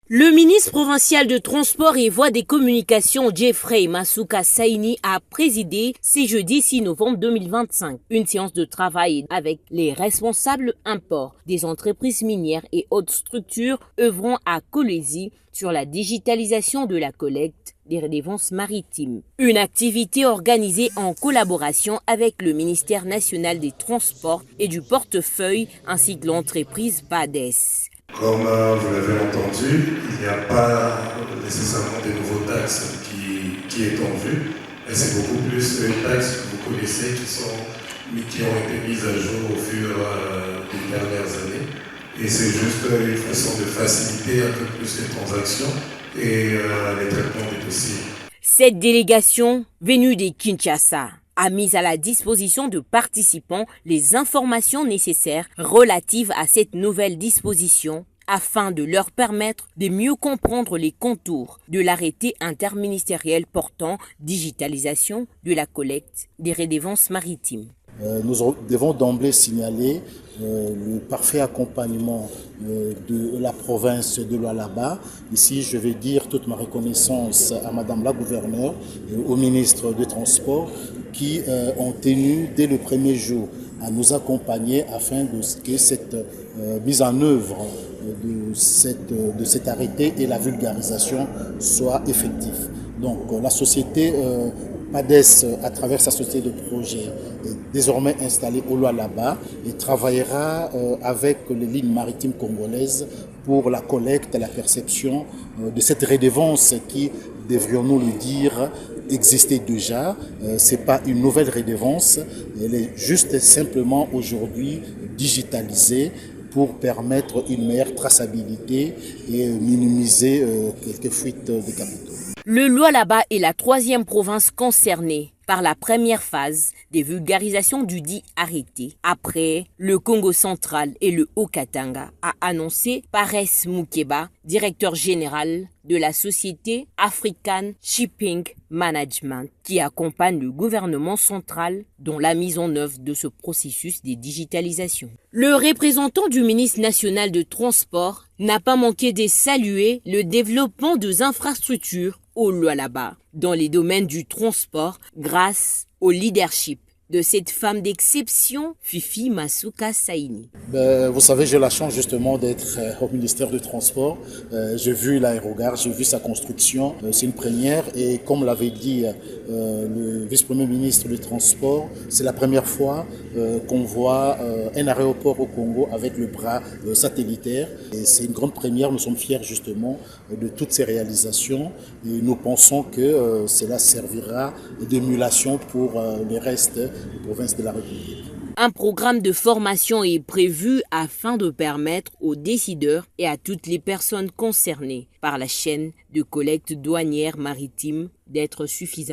Le ministre provincial de Transport et Voies des Communications, Jeffrey Masuka Saini, a présidé ce jeudi 6 novembre 2025 une séance de travail avec les responsables imports des entreprises minières et autres structures œuvrant à Kolwezi sur la digitalisation de la collecte des redevances maritimes. Une activité organisée en collaboration avec le ministère national des Transports et du portefeuille ainsi que l'entreprise PADES. Comme vous l'avez entendu, il n'y a pas nécessairement de nouveaux taxes qui est en vue. Et c'est beaucoup plus les taxes que vous connaissez qui ont été mises à jour au fur des dernières années. Et c'est juste une façon de faciliter un peu plus les transactions et les traitements des dossiers. Cette délégation, venue de Kinshasa, a mis à la disposition de participants les informations nécessaires relatives à cette nouvelle disposition afin de leur permettre de mieux comprendre les contours de l'arrêté interministériel portant digitalisation de la collecte des redevances maritimes. Nous devons d'emblée signaler le parfait accompagnement de la province de Lualaba. Ici, je vais dire toute ma reconnaissance à Madame la gouverneure, au ministre des Transports, qui ont tenu dès le premier jour à nous accompagner afin que cette mise en œuvre de cet arrêté et la vulgarisation soient effectives. Donc la société PADES, à travers sa société de projet, est désormais installée au Lualaba et travaillera avec les lignes maritimes congolaises pour la collecte et la perception de cette redevance qui, devrions-nous le dire, existait déjà. Ce n'est pas une nouvelle redevance, elle est juste simplement aujourd'hui digitalisée pour permettre une meilleure traçabilité et minimiser quelques fuites de capitaux. Le Lualaba est la troisième province concernée par la première phase des vulgarisations du dit arrêté. Après le Congo central et le Haut-Katanga, a annoncé Pares Moukeba, directeur général de la société African Shipping Management, qui accompagne le gouvernement central dans la mise en œuvre de ce processus de digitalisation. Le représentant du ministre national de Transport n'a pas manqué de saluer le développement des infrastructures au Lualaba dans les domaines du transport grâce au leadership de cette femme d'exception, Fifi Masuka Saini. Vous savez, j'ai la chance justement d'être au ministère du Transport. J'ai vu l'aérogare, j'ai vu sa construction. C'est une première et comme l'avait dit le vice-premier ministre du Transport, c'est la première fois qu'on voit un aéroport au Congo avec le bras satellitaire. Et c'est une grande première, nous sommes fiers justement de toutes ces réalisations et nous pensons que cela servira d'émulation pour le reste des provinces de la République. Un programme de formation est prévu afin de permettre aux décideurs et à toutes les personnes concernées par la chaîne de collecte douanière maritime d'être suffisants.